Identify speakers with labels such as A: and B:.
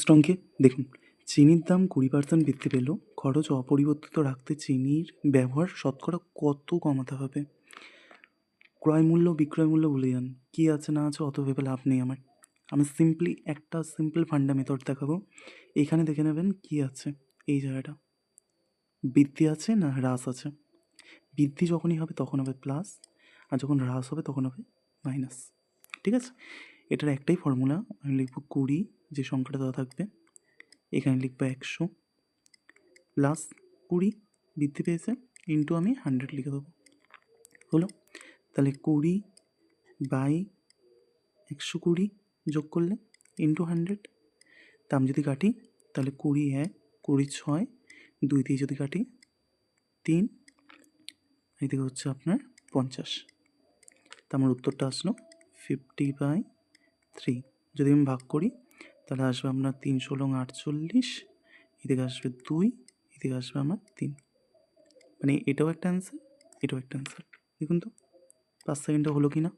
A: স্ট্রংকে দেখুন, চিনির দাম 20% বৃদ্ধি পেল, খরচ অপরিবর্তিত রাখতে চিনির ব্যবহার শতকরা কত কমাতে হবে? ক্রয় মূল্য বিক্রয় মূল্য ভুলে যান, কী আছে না আছে অত ভেবে লাভ নেই আমার। আমি সিম্পলি একটা সিম্পল ফান্ডা মেথড দেখাবো। এখানে দেখে নেবেন কী আছে। এই জায়গাটা বৃদ্ধি আছে না হ্রাস আছে। বৃদ্ধি যখনই হবে তখন হবে প্লাস, আর যখন হ্রাস হবে তখন হবে মাইনাস। ঠিক আছে, এটার একটাই ফর্মুলা। আমি লিখব 20, যে সংখ্যাটা দেওয়া থাকবে এখানে লিখবো 100, প্লাস 20 বৃদ্ধি পেয়েছে, ইন্টু আমি 100 লিখে দেবো। হলো, তাহলে 20/120 যোগ করলে ইন্টু 100। তা আমি যদি কাটি তাহলে 20 1, 20 6, 2 দিয়ে যদি কাটি 3, এদিকে হচ্ছে আপনার 50। তা আমার উত্তরটা আসলো 50/3। যদি আমি ভাগ করি তাহলে আসবে আপনার 3 ষোলো 48, এদিকে আসবে 2, এদিকে আসবে আমার 3। মানে এটাও একটা অ্যান্সার, এটাও একটা অ্যান্সার। দেখুন তো 5 সেকেন্ডে হলো কি না।